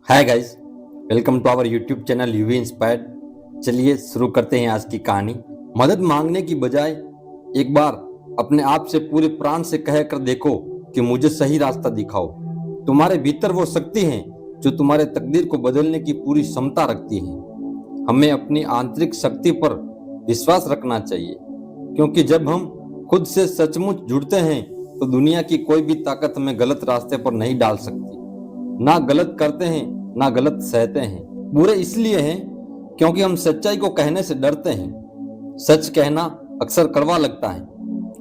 Hi guys, welcome to our YouTube channel UV inspired. चलिए शुरू करते हैं आज की कहानी। मदद मांगने की बजाय एक बार अपने आप से पूरे प्राण से कह कर देखो कि मुझे सही रास्ता दिखाओ। तुम्हारे भीतर वो शक्ति है जो तुम्हारे तकदीर को बदलने की पूरी क्षमता रखती है। हमें अपनी आंतरिक शक्ति पर विश्वास रखना चाहिए, क्योंकि जब हम खुद से सचमुच जुड़ते हैं तो दुनिया की कोई भी ताकत हमें गलत रास्ते पर नहीं डाल सकती। ना गलत करते हैं ना गलत सहते हैं। बुरे इसलिए हैं क्योंकि हम सच्चाई को कहने से डरते हैं। सच कहना अक्सर कड़वा लगता है,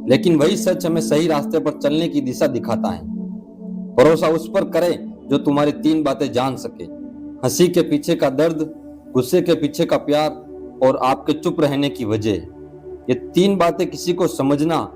लेकिन वही सच हमें सही रास्ते पर चलने की दिशा दिखाता है। भरोसा उस पर करें जो तुम्हारी 3 बातें जान सके: हंसी के पीछे का दर्द, गुस्से के पीछे का प्यार और आपके चुप रहने की वजह। ये 3 बातें किसी को समझना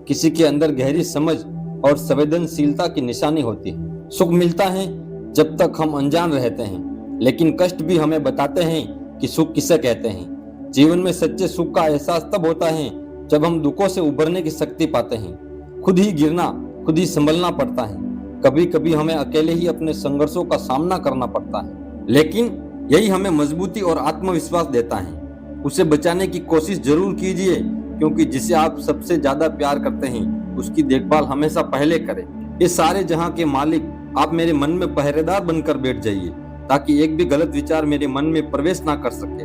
किसी के अंदर गहरी समझ और संवेदनशीलता की निशानी होती है। सुख मिलता है जब तक हम अनजान रहते हैं, लेकिन कष्ट भी हमें बताते हैं कि सुख किसे कहते हैं। जीवन में सच्चे सुख का एहसास तब होता है जब हम दुखों से उबरने की शक्ति पाते हैं। खुद ही गिरना, खुद ही संभलना पड़ता है। कभी कभी हमें अकेले ही अपने संघर्षों का सामना करना पड़ता है, लेकिन यही हमें मजबूती और आत्मविश्वास देता है। उसे बचाने की कोशिश जरूर कीजिए, क्योंकि जिसे आप सबसे ज्यादा प्यार करते हैं उसकी देखभाल हमेशा पहले करें। ये सारे जहां के मालिक, आप मेरे मन में पहरेदार बनकर बैठ जाइए, ताकि एक भी गलत विचार मेरे मन में प्रवेश ना कर सके।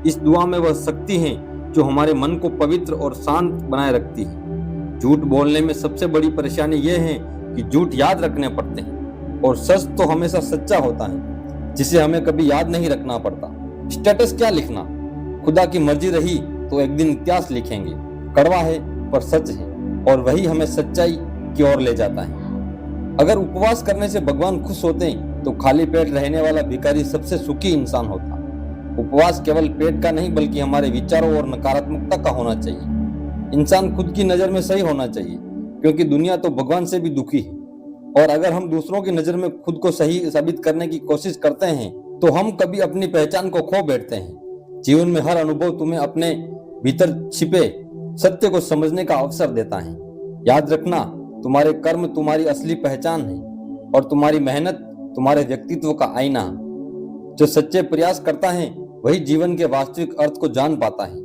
इस दुआ में वह शक्ति है जो हमारे मन को पवित्र और शांत बनाए रखती है। झूठ बोलने में सबसे बड़ी परेशानी यह है कि झूठ याद रखने पड़ते हैं, और सच तो हमेशा सच्चा होता है जिसे हमें कभी याद नहीं रखना पड़ता। स्टेटस क्या लिखना, खुदा की मर्जी रही तो एक दिन इतिहास लिखेंगे। कड़वा है पर सच है, और वही हमें सच्चाई की ओर ले जाता है। अगर उपवास करने से भगवान खुश होते तो खाली पेट रहने वाला भिखारी सबसे सुखी इंसान होता। उपवास केवल पेट का नहीं, बल्कि हमारे विचारों और नकारात्मकता का होना चाहिए। इंसान खुद की नजर में सही होना चाहिए, क्योंकि दुनिया तो भगवान से भी दुखी है। और अगर हम दूसरों की नजर में खुद को सही साबित करने की कोशिश करते हैं तो हम कभी अपनी पहचान को खो बैठते हैं। जीवन में हर अनुभव तुम्हें अपने भीतर छिपे सत्य को समझने का अवसर देता है। याद रखना, तुम्हारे कर्म तुम्हारी असली पहचान है, और तुम्हारी मेहनत तुम्हारे व्यक्तित्व का आईना। जो सच्चे प्रयास करता है वही जीवन के वास्तविक अर्थ को जान पाता है।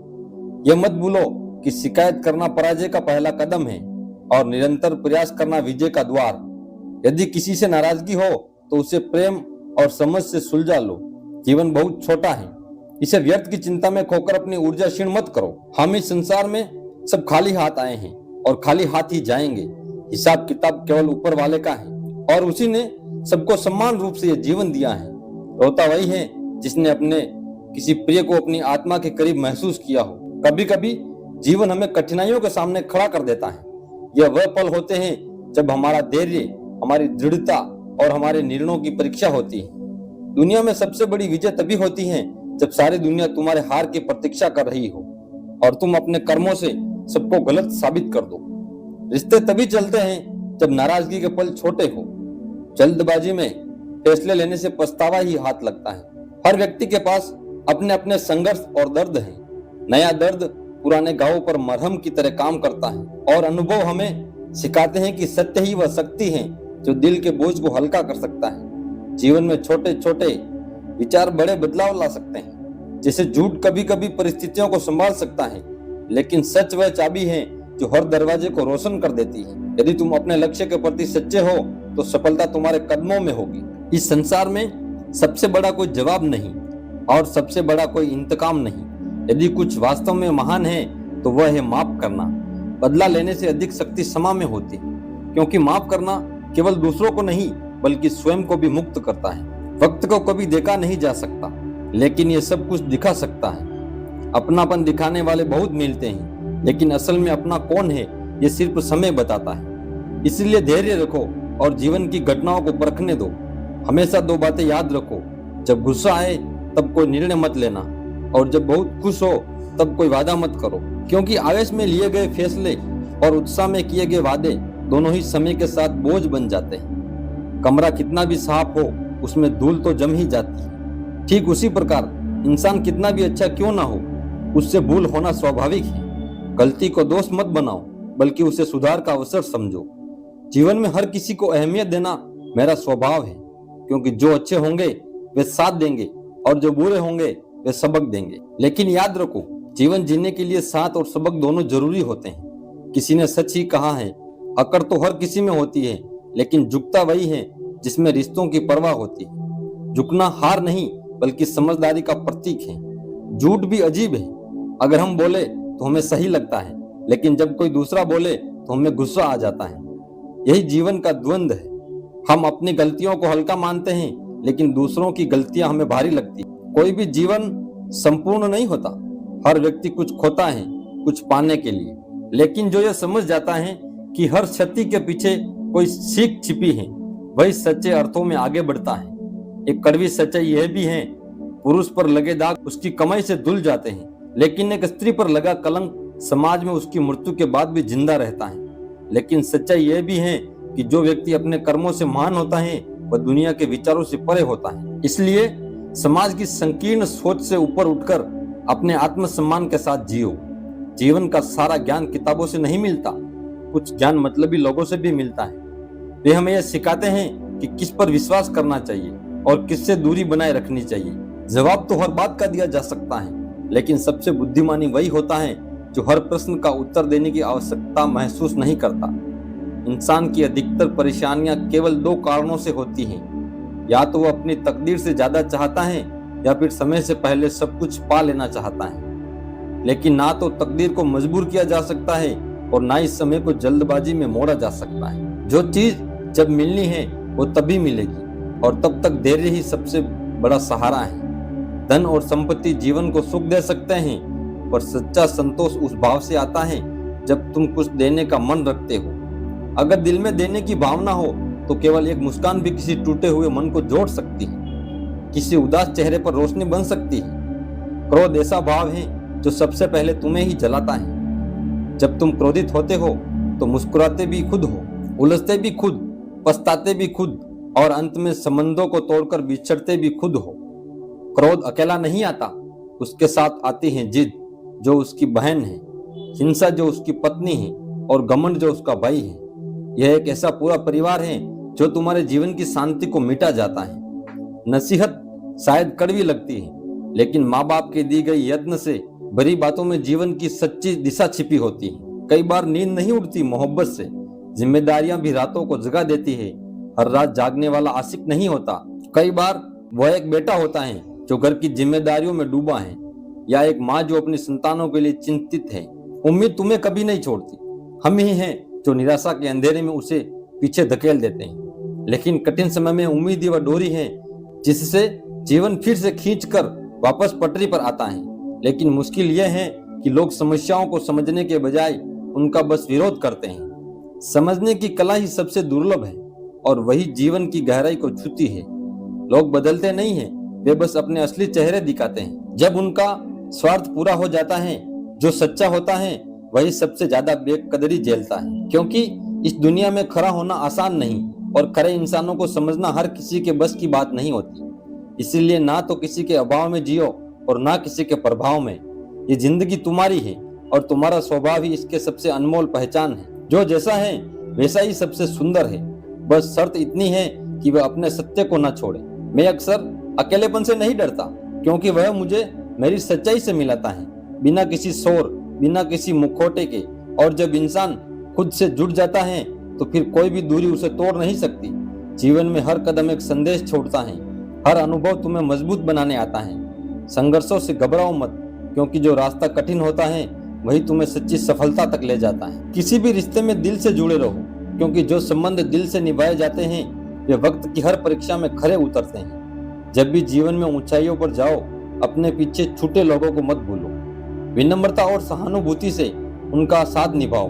यह मत भूलो कि शिकायत करना पराजय का पहला कदम है, और निरंतर प्रयास करना विजय का द्वार। यदि किसी से नाराजगी हो तो उसे प्रेम और समझ से सुलझा लो। जीवन बहुत छोटा है, इसे व्यर्थ की चिंता में खोकर अपनी ऊर्जा क्षीण मत करो। हम इस संसार में सब खाली हाथ आए हैं और खाली हाथ ही जाएंगे। हिसाब किताब केवल ऊपर वाले का है, और उसी ने सबको समान रूप से यह जीवन दिया है। रोता वही है जिसने अपने किसी प्रिय को अपनी आत्मा के करीब महसूस किया हो। कभी कभी जीवन हमें कठिनाइयों के सामने खड़ा कर देता है। यह वह पल होते हैं जब हमारा धैर्य, हमारी दृढ़ता और हमारे निर्णयों की परीक्षा होती है। दुनिया में सबसे बड़ी विजय तभी होती है जब सारी दुनिया तुम्हारे हार की प्रतीक्षा कर रही हो, और तुम अपने कर्मों से सबको गलत साबित कर दो। रिश्ते तभी चलते हैं जब नाराजगी के पल छोटे हो। जल्दबाजी में फैसले लेने से पछतावा ही हाथ लगता है। हर व्यक्ति के पास अपने अपने संघर्ष और दर्द है। नया दर्द पुराने घावों पर मरहम की तरह काम करता है, और अनुभव हमें सिखाते हैं कि सत्य ही वह शक्ति है जो दिल के बोझ को हल्का कर सकता है। जीवन में छोटे छोटे विचार बड़े बदलाव ला सकते हैं। जैसे झूठ कभी कभी परिस्थितियों को संभाल सकता है, लेकिन सच वह चाबी है जो हर दरवाजे को रोशन कर देती है। यदि तुम अपने लक्ष्य के प्रति सच्चे हो तो सफलता तुम्हारे कदमों में होगी। इस संसार में सबसे बड़ा कोई जवाब नहीं, और सबसे बड़ा कोई इंतकाम नहीं। यदि कुछ वास्तव में महान है तो वह है माफ करना। बदला लेने से अधिक शक्ति क्षमा में होती है, क्योंकि माफ करना केवल दूसरों को नहीं बल्कि स्वयं को भी मुक्त करता है। वक्त को कभी देखा नहीं जा सकता, लेकिन ये सब कुछ दिखा सकता है। अपनापन दिखाने वाले बहुत मिलते हैं, लेकिन असल में अपना कौन है ये सिर्फ समय बताता है। इसलिए धैर्य रखो और जीवन की घटनाओं को परखने दो। हमेशा 2 बातें याद रखो: जब गुस्सा आए तब कोई निर्णय मत लेना, और जब बहुत खुश हो तब कोई वादा मत करो, क्योंकि आवेश में लिए गए फैसले और उत्साह में किए गए वादे दोनों ही समय के साथ बोझ बन जाते हैं। कमरा कितना भी साफ हो उसमें धूल तो जम ही जाती है। ठीक उसी प्रकार इंसान कितना भी अच्छा क्यों ना हो, उससे भूल होना स्वाभाविक है। गलती को दोष मत बनाओ, बल्कि उसे सुधार का अवसर समझो। जीवन में हर किसी को अहमियत देना मेरा स्वभाव है, क्योंकि जो अच्छे होंगे वे साथ देंगे और जो बुरे होंगे वे सबक देंगे। लेकिन याद रखो, जीवन जीने के लिए साथ और सबक दोनों जरूरी होते हैं। किसी ने सच ही कहा है, अकड़ तो हर किसी में होती है, लेकिन झुकता वही है जिसमें रिश्तों की परवाह होती है। झुकना हार नहीं बल्कि समझदारी का प्रतीक है। झूठ भी अजीब है, अगर हम बोले तो हमें सही लगता है, लेकिन जब कोई दूसरा बोले तो हमें गुस्सा आ जाता है। यही जीवन का द्वंद्व है। हम अपनी गलतियों को हल्का मानते हैं, लेकिन दूसरों की गलतियां हमें भारी लगती है। कोई भी जीवन संपूर्ण नहीं होता, हर व्यक्ति कुछ खोता है कुछ पाने के लिए। लेकिन जो यह समझ जाता है कि हर क्षति के पीछे कोई सीख छिपी है, वही सच्चे अर्थों में आगे बढ़ता है। एक कड़वी सच्चाई यह भी है, पुरुष पर लगे दाग उसकी कमाई से धुल जाते हैं, लेकिन एक स्त्री पर लगा कलंक समाज में उसकी मृत्यु के बाद भी जिंदा रहता है। लेकिन सच्चाई यह भी है कि जो व्यक्ति अपने कर्मों से महान होता है वह दुनिया के विचारों से परे होता है। इसलिए समाज की संकीर्ण सोच से ऊपर उठकर अपने आत्मसम्मान के साथ जियो। जीवन का सारा ज्ञान किताबों से नहीं मिलता, कुछ ज्ञान मतलबी लोगों से भी मिलता है। वे हमें यह सिखाते हैं कि किस पर विश्वास करना चाहिए और किससे दूरी बनाए रखनी चाहिए। जवाब तो हर बात का दिया जा सकता है, लेकिन सबसे बुद्धिमानी वही होता है जो हर प्रश्न का उत्तर देने की आवश्यकता महसूस नहीं करता। इंसान की अधिकतर परेशानियां केवल दो कारणों से होती हैं, या तो वो अपनी तकदीर से ज्यादा चाहता है या फिर समय से पहले सब कुछ पा लेना चाहता है। लेकिन ना तो तकदीर को मजबूर किया जा सकता है और ना इस समय को जल्दबाजी में मोड़ा जा सकता है। जो चीज जब मिलनी है वो तभी मिलेगी, और तब तक धैर्य ही सबसे बड़ा सहारा है। धन और संपत्ति जीवन को सुख दे सकते हैं, पर सच्चा संतोष उस भाव से आता है जब तुम कुछ देने का मन रखते हो। अगर दिल में देने की भावना हो तो केवल एक मुस्कान भी किसी टूटे हुए मन को जोड़ सकती है, किसी उदास चेहरे पर रोशनी बन सकती है। क्रोध ऐसा भाव है जो सबसे पहले तुम्हें ही जलाता है। जब तुम क्रोधित होते हो तो मुस्कुराते भी खुद हो, उलझते भी खुद, पछताते भी खुद, और अंत में संबंधों को तोड़कर बिछड़ते भी खुद हो। क्रोध अकेला नहीं आता, उसके साथ आती है जिद जो उसकी बहन है, हिंसा जो उसकी पत्नी है, और घमंड जो उसका भाई है। यह एक ऐसा पूरा परिवार है जो तुम्हारे जीवन की शांति को मिटा जाता है। नसीहत शायद कड़वी लगती है, लेकिन माँ बाप के दी गई यत्न से भरी बातों में जीवन की सच्ची दिशा छिपी होती है। कई बार नींद नहीं उड़ती मोहब्बत से, जिम्मेदारियां भी रातों को जगा देती है। हर रात जागने वाला आशिक नहीं होता, कई बार वह एक बेटा होता है जो घर की जिम्मेदारियों में डूबा है, या एक माँ जो अपनी संतानों के लिए चिंतित है। उम्मीद तुम्हें कभी नहीं छोड़ती, हम ही हैं जो निराशा के अंधेरे में उसे पीछे धकेल देते हैं। लेकिन कठिन समय में उम्मीद ही वह डोरी है जिससे जीवन फिर से खींचकर वापस पटरी पर आता है। लेकिन मुश्किल यह है कि लोग समस्याओं को समझने के बजाय उनका बस विरोध करते हैं। समझने की कला ही सबसे दुर्लभ है और वही जीवन की गहराई को छूती है। लोग बदलते नहीं हैं, वे बस अपने असली चेहरे दिखाते हैं। जब उनका स्वार्थ पूरा हो जाता है, जो सच्चा होता है वही सबसे ज्यादा बेकदरी झेलता है। क्योंकि इस दुनिया में खरा होना आसान नहीं, और खरे इंसानों को समझना हर किसी के बस की बात नहीं होती। इसीलिए ना तो किसी के अभाव में जियो और ना किसी के प्रभाव में। ये जिंदगी तुम्हारी है और तुम्हारा स्वभाव ही इसके सबसे अनमोल पहचान है। जो जैसा है वैसा ही सबसे सुंदर है, बस शर्त इतनी है कि वह अपने सत्य को ना छोड़े। मैं अक्सर अकेलेपन से नहीं डरता, क्योंकि वह मुझे मेरी सच्चाई से मिलाता है, बिना किसी शोर, बिना किसी मुखौटे के। और जब इंसान खुद से जुड़ जाता है तो फिर कोई भी दूरी उसे तोड़ नहीं सकती। जीवन में हर कदम एक संदेश छोड़ता है, हर अनुभव तुम्हें मजबूत बनाने आता है। संघर्षों से घबराओ मत, क्योंकि जो रास्ता कठिन होता है वही तुम्हें सच्ची सफलता तक ले जाता है। किसी भी रिश्ते में दिल से जुड़े रहो, क्योंकि जो संबंध दिल से निभाए जाते हैं वे वक्त की हर परीक्षा में खरे उतरते हैं। जब भी जीवन में ऊंचाइयों पर जाओ, अपने पीछे छूटे लोगों को मत भूलो। विनम्रता और सहानुभूति से उनका साथ निभाओ,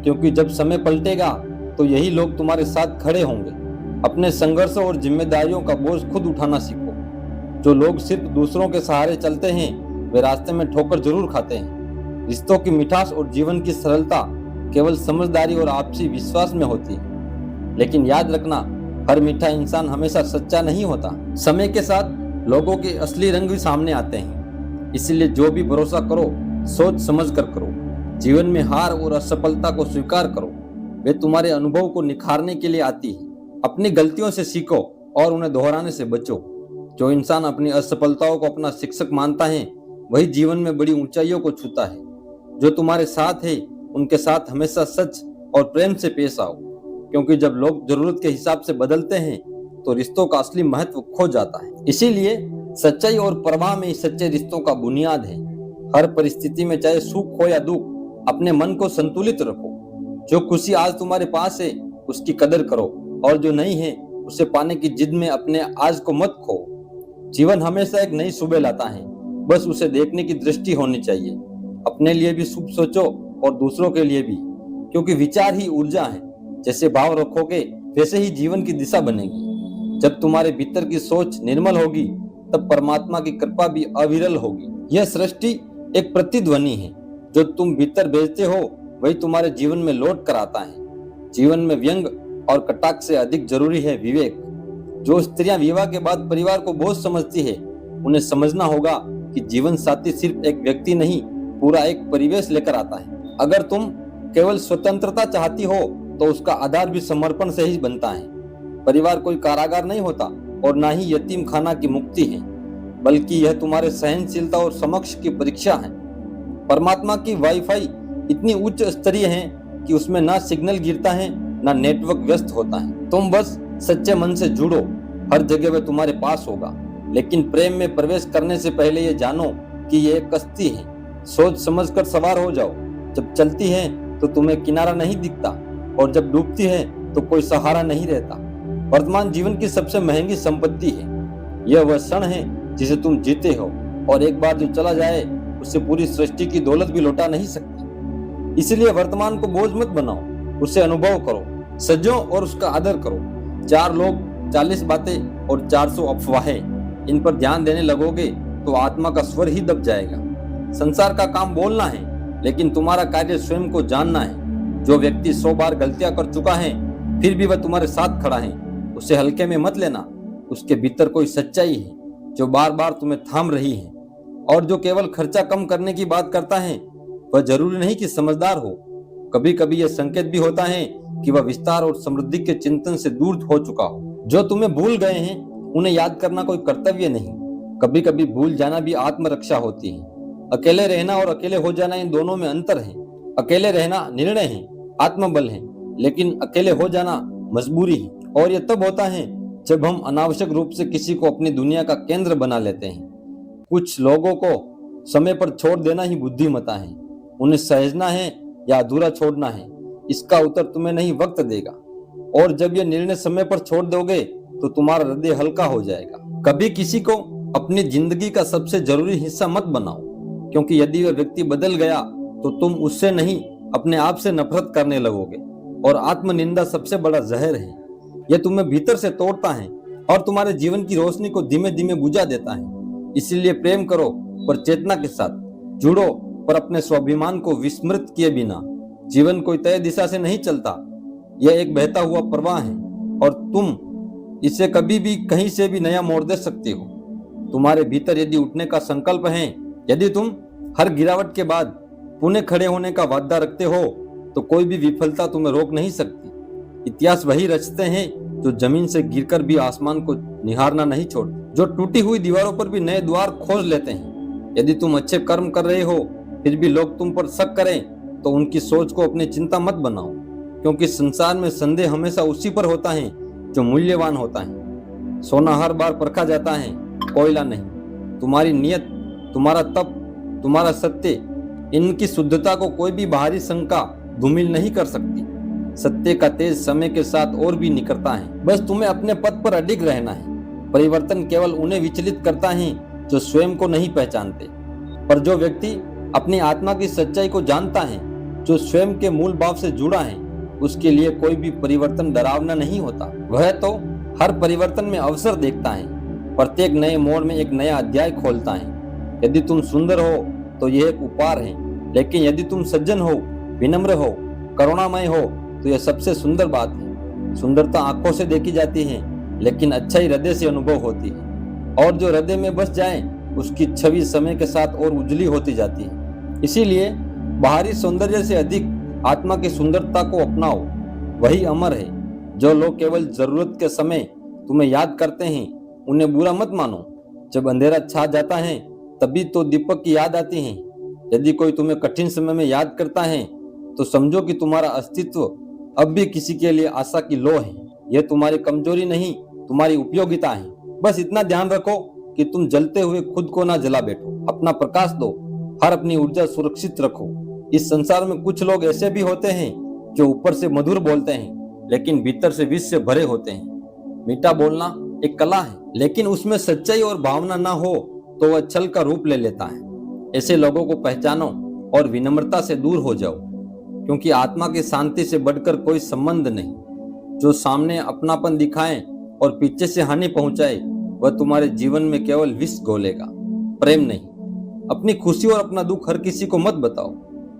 क्योंकि जब समय पलटेगा तो यही लोग तुम्हारे साथ खड़े होंगे। अपने संघर्षों और जिम्मेदारियों का बोझ खुद उठाना सीखो। जो लोग सिर्फ दूसरों के सहारे चलते हैं वे रास्ते में ठोकर जरूर खाते हैं। रिश्तों की मिठास और जीवन की सरलता केवल समझदारी और आपसी विश्वास में होती है। लेकिन याद रखना, हर मीठा इंसान हमेशा सच्चा नहीं होता। समय के साथ लोगों के असली रंग भी सामने आते हैं। इसलिए जो भी भरोसा करो सोच समझ कर करो। जीवन में हार और असफलता को स्वीकार करो, वे तुम्हारे अनुभव को निखारने के लिए आती है। अपनी गलतियों से सीखो और उन्हें दोहराने से बचो। जो इंसान अपनी असफलताओं को अपना शिक्षक मानता है वही जीवन में बड़ी ऊंचाइयों को छूता है। जो तुम्हारे साथ है उनके साथ हमेशा सच और प्रेम से पेश आओ, क्योंकि जब लोग जरूरत के हिसाब से बदलते हैं तो रिश्तों का असली महत्व खो जाता है। इसीलिए सच्चाई और परवाह में सच्चे रिश्तों का बुनियाद है। हर परिस्थिति में चाहे सुख हो या दुख, अपने मन को संतुलित रखो। जो खुशी आज तुम्हारे पास है उसकी कदर करो, और जो नहीं है उसे पाने की जिद में अपने आज को मत खो। जीवन हमेशा एक नई सुबह लाता है, बस उसे देखने की दृष्टि होनी चाहिए। अपने लिए भी शुभ सोचो और दूसरों के लिए भी, क्योंकि विचार ही ऊर्जा है। जैसे भाव रखोगे वैसे ही जीवन की दिशा बनेगी। जब तुम्हारे भीतर की सोच निर्मल होगी तब परमात्मा की कृपा भी अविरल होगी। यह सृष्टि एक प्रतिध्वनि है, जो तुम भीतर भेजते हो वही तुम्हारे जीवन में लौट कर आता है। जीवन में व्यंग और कटाक्ष से अधिक जरूरी है विवेक। जो स्त्रियां विवाह के बाद परिवार को बोझ समझती है, उन्हें समझना होगा कि जीवन साथी सिर्फ एक व्यक्ति नहीं, पूरा एक परिवेश लेकर आता है। अगर तुम केवल स्वतंत्रता चाहती हो तो उसका आधार भी समर्पण से ही बनता है। परिवार कोई कारागार नहीं होता और ना ही यतीम खाना की मुक्ति है, बल्कि यह तुम्हारे सहनशीलता और समक्ष की परीक्षा है। परमात्मा की वाईफाई इतनी उच्च स्तरीय है कि उसमें ना सिग्नल गिरता है ना नेटवर्क व्यस्त होता है। तुम बस सच्चे मन से जुड़ो, हर जगह वह तुम्हारे पास होगा। लेकिन प्रेम में प्रवेश करने से पहले ये जानो कि ये एक कश्ती है। सोच समझकर सवार हो जाओ। जब चलती है तो तुम्हें किनारा नहीं दिखता, और जब डूबती है तो कोई सहारा नहीं रहता। वर्तमान जीवन की सबसे महंगी संपत्ति है। यह वह क्षण है जिसे तुम जीते हो, और एक बार जो चला जाए उससे पूरी सृष्टि की दौलत भी लौटा नहीं सकती। इसलिए वर्तमान को बोझ मत बनाओ, उसे अनुभव करो, सजो और उसका आदर करो। 4 लोग, 40 बातें और 400 अफवाहें, इन पर ध्यान देने लगोगे तो आत्मा का स्वर ही दब जाएगा। संसार का काम बोलना है, लेकिन तुम्हारा कार्य स्वयं को जानना है। जो व्यक्ति 100 बार गलतियां कर चुका है फिर भी वह तुम्हारे साथ खड़ा है, उसे हल्के में मत लेना। उसके भीतर कोई सच्चाई है जो बार बार तुम्हें थाम रही है। और जो केवल खर्चा कम करने की बात करता है वह जरूरी नहीं कि समझदार हो। कभी कभी यह संकेत भी होता है कि वह विस्तार और समृद्धि के चिंतन से दूर हो चुका हो। जो तुम्हें भूल गए हैं उन्हें याद करना कोई कर्तव्य नहीं, कभी कभी भूल जाना भी आत्मरक्षा होती है। अकेले रहना और अकेले हो जाना, इन दोनों में अंतर है। अकेले रहना निर्णय है, आत्मबल है, लेकिन अकेले हो जाना मजबूरी है। और यह तब होता है जब हम अनावश्यक रूप से किसी को अपनी दुनिया का केंद्र बना लेते हैं। कुछ लोगों को समय पर छोड़ देना ही बुद्धिमता है। उन्हें सहेजना है या अधूरा छोड़ना है, इसका उत्तर तुम्हें नहीं वक्त देगा। और जब यह निर्णय समय पर छोड़ दोगे तो तुम्हारा हृदय हल्का हो जाएगा। कभी किसी को अपनी जिंदगी का सबसे जरूरी हिस्सा मत बनाओ, क्योंकि यदि वह व्यक्ति बदल गया तो तुम उससे नहीं अपने आप से नफरत करने लगोगे। और आत्मनिंदा सबसे बड़ा जहर है। यह तुम्हें भीतर से तोड़ता है और तुम्हारे जीवन की रोशनी को धीमे धीमे बुझा देता है। इसीलिए प्रेम करो पर चेतना के साथ, जुड़ो पर अपने स्वाभिमान को विस्मृत किए बिना। जीवन कोई तय दिशा से नहीं चलता, यह एक बहता हुआ प्रवाह है, और तुम इसे कभी भी कहीं से भी नया मोड़ दे सकते हो। तुम्हारे भीतर यदि उठने का संकल्प है, यदि तुम हर गिरावट के बाद पुनः खड़े होने का वादा रखते हो, तो कोई भी विफलता तुम्हें रोक नहीं सकती। इतिहास वही रचते हैं जो जमीन से गिरकर भी आसमान को निहारना नहीं छोड़ते, जो टूटी हुई दीवारों पर भी नए द्वार खोज लेते हैं। यदि तुम अच्छे कर्म कर रहे हो फिर भी लोग तुम पर शक करें तो उनकी सोच को अपनी चिंता मत बनाओ, क्योंकि संसार में संदेह हमेशा उसी पर होता है जो मूल्यवान होता है। सोना हर बार परखा जाता है, कोयला नहीं। तुम्हारी नियत, तुम्हारा तप, तुम्हारा सत्य, इनकी शुद्धता को कोई भी बाहरी शंका धूमिल नहीं कर सकती। सत्य का तेज समय के साथ और भी निकलता है, बस तुम्हें अपने पद पर अडिग रहना है। परिवर्तन केवल उन्हें विचलित करता है जो स्वयं को नहीं पहचानते, पर जो व्यक्ति अपनी आत्मा की सच्चाई को जानता है, जो स्वयं के मूल भाव से जुड़ा है, उसके लिए कोई भी परिवर्तन डरावना नहीं होता। वह तो हर परिवर्तन में अवसर देखता है, प्रत्येक नए मोड़ में एक नया अध्याय खोलता है। यदि तुम सुंदर हो तो यह एक उपहार है, लेकिन यदि तुम सज्जन हो, विनम्र हो, करुणामय हो तो यह सबसे सुंदर बात है। सुंदरता आंखों से देखी जाती है, लेकिन अच्छाई हृदय से अनुभव होती है, और जो हृदय में बस जाए उसकी छवि समय के साथ और उजली होती जाती है। इसीलिए बाहरी सौंदर्य से अधिक आत्मा की सुंदरता को अपनाओ, वही अमर है। जो लोग केवल जरूरत के समय तुम्हें याद करते हैं उन्हें बुरा मत मानो। जब अंधेरा छा जाता है तभी तो दीपक की याद आती है। यदि कोई तुम्हें कठिन समय में याद करता है तो समझो कि तुम्हारा अस्तित्व अब भी किसी के लिए आशा की लो है। यह तुम्हारी कमजोरी नहीं, तुम्हारी उपयोगिता है। बस इतना ध्यान रखो कि तुम जलते हुए खुद को ना जला बैठो। अपना प्रकाश दो, हर अपनी ऊर्जा सुरक्षित रखो। इस संसार में कुछ लोग ऐसे भी होते हैं जो ऊपर से मधुर बोलते हैं लेकिन भीतर से विष से भरे होते हैं। मीठा बोलना एक कला है, लेकिन उसमें सच्चाई और भावना ना हो तो वह छल का रूप ले लेता है। ऐसे लोगों को पहचानो और विनम्रता से दूर हो जाओ, क्योंकि आत्मा की शांति से बढ़कर कोई संबंध नहीं। जो सामने अपनापन दिखाए और पीछे से हानि पहुंचाए वह तुम्हारे जीवन में केवल विष घोलेगा, प्रेम नहीं। अपनी खुशी और अपना दुख हर किसी को मत बताओ,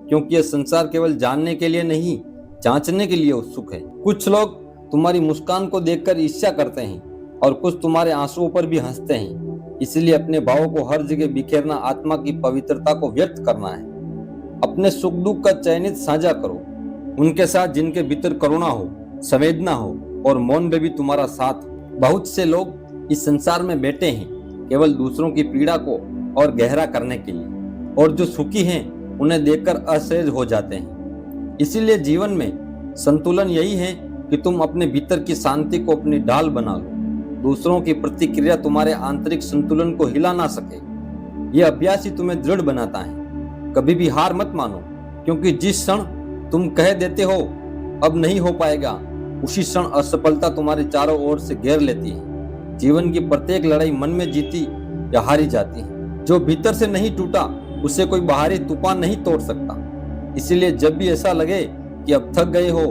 क्योंकि यह संसार केवल जानने के लिए नहीं, जांचने के लिए उत्सुक है। कुछ लोग तुम्हारी मुस्कान को देखकर ईर्ष्या करते हैं और कुछ तुम्हारे आंसुओं पर भी हंसते हैं। इसलिए अपने भावों को हर जगह बिखेरना आत्मा की पवित्रता को व्यक्त करना है। अपने सुख दुख का चयनित साझा करो, उनके साथ जिनके भीतर करुणा हो, संवेदना हो और मौन में भी तुम्हारा साथ हो। बहुत से लोग इस संसार में बैठे हैं केवल दूसरों की पीड़ा को और गहरा करने के लिए, और जो सुखी हैं उन्हें देखकर असहज हो जाते हैं। इसीलिए जीवन में संतुलन यही है कि तुम अपने भीतर की शांति को अपनी ढाल बना लो। दूसरों की प्रतिक्रिया तुम्हारे आंतरिक संतुलन को हिला ना सके। यह अभ्यास ही तुम्हें दृढ़ बनाता है। कभी भी हार मत मानो, क्योंकि जिस क्षण तुम कह देते हो अब नहीं हो पाएगा, उसी क्षण असफलता तुम्हारे चारों ओर से घेर लेती है। जीवन की प्रत्येक लड़ाई मन में जीती या हारी जाती है। जो भीतर से नहीं टूटा उसे कोई बाहरी तूफान नहीं तोड़ सकता। इसीलिए जब भी ऐसा लगे कि अब थक गए हो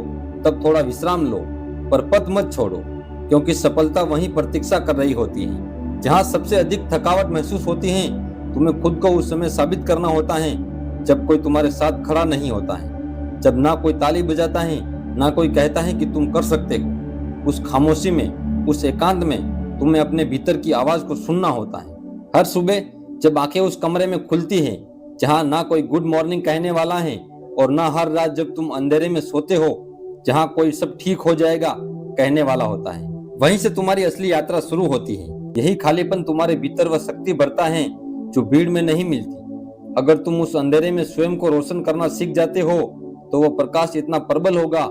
तब थोड़ा विश्राम लो, पर पथ मत छोड़ो, क्योंकि सफलता वहीं प्रतीक्षा कर रही होती है। जहां सबसे अधिक थकावट महसूस होती है, तुम्हें खुद को उस समय साबित करना होता है जब कोई तुम्हारे साथ खड़ा नहीं होता है, जब ना कोई ताली बजाता है ना कोई कहता है कि तुम कर सकते हो। उस खामोशी में, उस एकांत में तुम्हें अपने भीतर की आवाज को सुनना होता है। हर सुबह जब आंखें उस कमरे में खुलती हैं जहां ना कोई गुड मॉर्निंग कहने वाला है, और ना हर रात जब तुम अंधेरे में सोते हो जहां कोई सब ठीक हो जाएगा कहने वाला होता है, वहीं से तुम्हारी असली यात्रा शुरू होती है। यही खालीपन तुम्हारे भीतर वह शक्ति भरता है जो भीड़ में नहीं मिलती। अगर तुम उस अंधेरे में स्वयं को रोशन करना सीख जाते हो तो वह प्रकाश इतना प्रबल होगा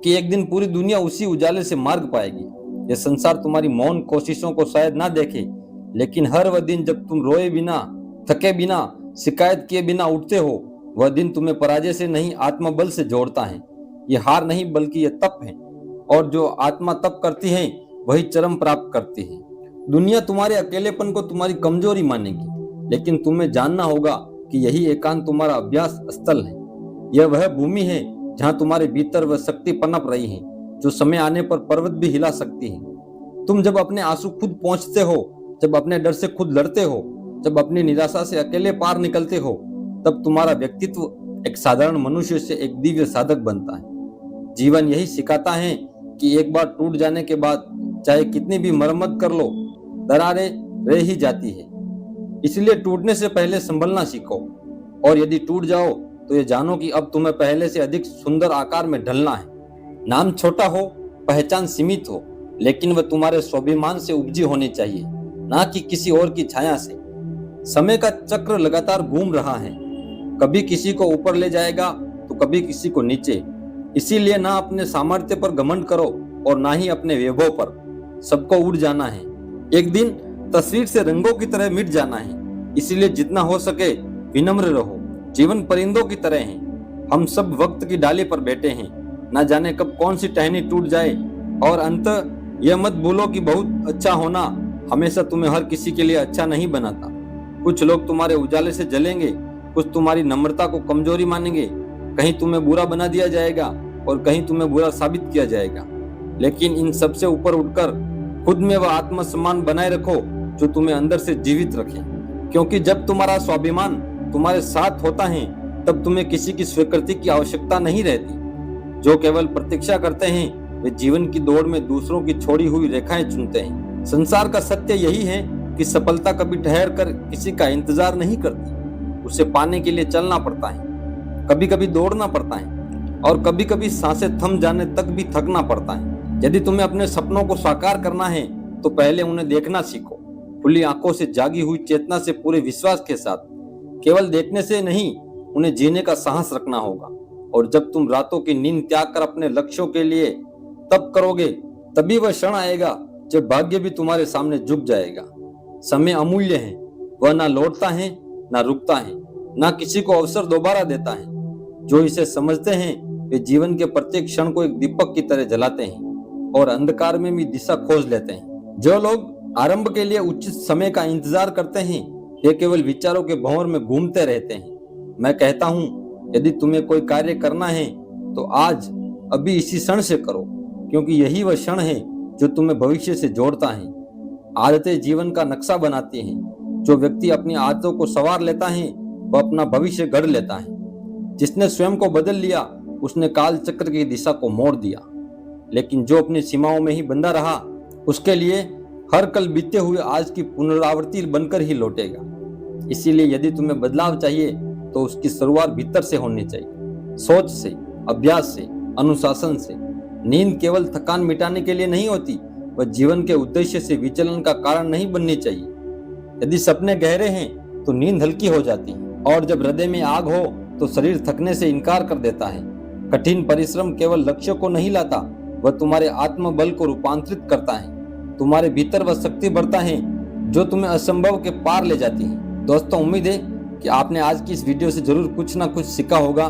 कि एक दिन पूरी दुनिया उसी उजाले से मार्ग पाएगी। यह संसार तुम्हारी मौन कोशिशों को शायद ना देखे, लेकिन हर वह दिन जब तुम रोए बिना, थके बिना, शिकायत किए बिना उठते हो, वह दिन तुम्हें पराजय से नहीं आत्मबल से जोड़ता है। यह हार नहीं बल्कि यह तप है, और जो आत्मा तप करती है वही चरम प्राप्त करती है। दुनिया तुम्हारे अकेलेपन को तुम्हारी कमजोरी मानेगी, लेकिन तुम्हें जानना होगा कि यही एकांत तुम्हारा अभ्यास स्थल है। यह वह भूमि है जहां तुम्हारे भीतर वह शक्ति पनप रही है जो समय आने पर पर्वत भी हिला सकती है। तुम जब अपने आंसू खुद पहुंचते हो, जब अपने डर से खुद लड़ते हो, जब अपनी निराशा से अकेले पार निकलते हो, तब तुम्हारा व्यक्तित्व एक साधारण मनुष्य से एक दिव्य साधक बनता है। जीवन यही सिखाता है कि एक बार टूट जाने के बाद चाहे कितनी भी मरम्मत कर लो, दरारें रह ही जाती है। इसलिए टूटने से पहले संभलना सीखो, और यदि टूट जाओ तो ये जानो कि अब तुम्हें पहले से अधिक सुंदर आकार में ढलना है। नाम छोटा हो, पहचान सीमित हो, लेकिन वह तुम्हारे स्वाभिमान से उपजी होनी चाहिए, ना कि किसी और की छाया से। समय का चक्र लगातार घूम रहा है, कभी किसी को ऊपर ले जाएगा तो कभी किसी को नीचे। इसीलिए ना अपने सामर्थ्य पर घमंड करो और ना ही अपने वैभव पर। सबको उड़ जाना है, एक दिन तस्वीर से रंगों की तरह मिट जाना है। इसीलिए जितना हो सके विनम्र रहो। जीवन परिंदों की तरह है, हम सब वक्त की डाली पर बैठे हैं, ना जाने कब कौन सी टहनी टूट जाए। और अंत यह मत भूलो कि बहुत अच्छा होना हमेशा तुम्हें हर किसी के लिए अच्छा नहीं बनाता। कुछ लोग तुम्हारे उजाले से जलेंगे, कुछ तुम्हारी नम्रता को कमजोरी मानेंगे, कहीं तुम्हें बुरा बना दिया जाएगा और कहीं तुम्हें बुरा साबित किया जाएगा। लेकिन इन सबसे ऊपर उठकर खुद में वह आत्मसम्मान बनाए रखो जो तुम्हें अंदर से जीवित रखे, क्योंकि जब तुम्हारा स्वाभिमान तुम्हारे साथ होता है तब तुम्हें किसी की स्वीकृति की आवश्यकता नहीं रहती। जो केवल प्रतीक्षा करते हैं वे जीवन की दौड़ में दूसरों की छोड़ी हुई रेखाएं चुनते हैं। संसार का सत्य यही है कि सफलता कभी ठहर कर किसी का इंतजार नहीं करती। उसे पाने के लिए चलना पड़ता है, कभी कभी दौड़ना पड़ता है, और कभी कभी सांसें थम जाने तक भी थकना पड़ता है। यदि तुम्हें अपने सपनों को साकार करना है तो पहले उन्हें देखना सीखो, खुली आंखों से, जागी हुई चेतना से, पूरे विश्वास के साथ। केवल देखने से नहीं, उन्हें जीने का साहस रखना होगा। और जब तुम रातों की नींद त्याग कर अपने लक्ष्यों के लिए तप करोगे, तभी वह क्षण आएगा जब भाग्य भी तुम्हारे सामने झुक जाएगा। समय अमूल्य है, वह ना लौटता है, ना रुकता है, ना किसी को अवसर दोबारा देता है। जो इसे समझते हैं वे जीवन के प्रत्येक क्षण को एक दीपक की तरह जलाते हैं और अंधकार में भी दिशा खोज लेते हैं। जो लोग आरंभ के लिए उचित समय का इंतजार करते हैं, वे केवल विचारों के भंवर में घूमते रहते हैं। मैं कहता हूँ, यदि तुम्हें कोई कार्य करना है तो आज, अभी, इसी क्षण से करो, क्योंकि यही वह क्षण है जो तुम्हें भविष्य से जोड़ता है। आदतें जीवन का नक्शा बनाती हैं। जो व्यक्ति अपनी आदतों को संवार लेता है, वह अपना भविष्य गढ़ लेता है। जिसने स्वयं को बदल लिया, उसने काल चक्र की दिशा को मोड़ दिया। लेकिन जो अपनी सीमाओं में ही बंधा रहा, उसके लिए हर कल बीते हुए आज की पुनरावृत्ति बनकर ही लौटेगा। इसीलिए यदि तुम्हें बदलाव चाहिए तो उसकी शुरुआत भीतर से होनी चाहिए, सोच से, अभ्यास से, अनुशासन से। नींद केवल थकान मिटाने के लिए नहीं होती, वह जीवन के उद्देश्य से विचलन का कारण नहीं बननी चाहिए। यदि सपने गहरे हैं तो नींद हल्की हो जाती है, और जब हृदय में आग हो तो शरीर थकने से इनकार कर देता है। कठिन परिश्रम केवल लक्ष्य को नहीं लाता, वह तुम्हारे आत्मबल को रूपांतरित करता है। तुम्हारे भीतर वह शक्ति भरता है जो तुम्हें असंभव के पार ले जाती है। दोस्तों, उम्मीद है कि आपने आज की इस वीडियो से जरूर कुछ ना कुछ सीखा होगा।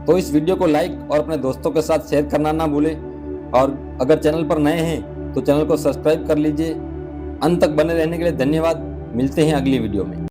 तो इस वीडियो को लाइक और अपने दोस्तों के साथ शेयर करना ना भूलें। और अगर चैनल पर नए हैं तो चैनल को सब्सक्राइब कर लीजिए। अंत तक बने रहने के लिए धन्यवाद। मिलते हैं अगली वीडियो में।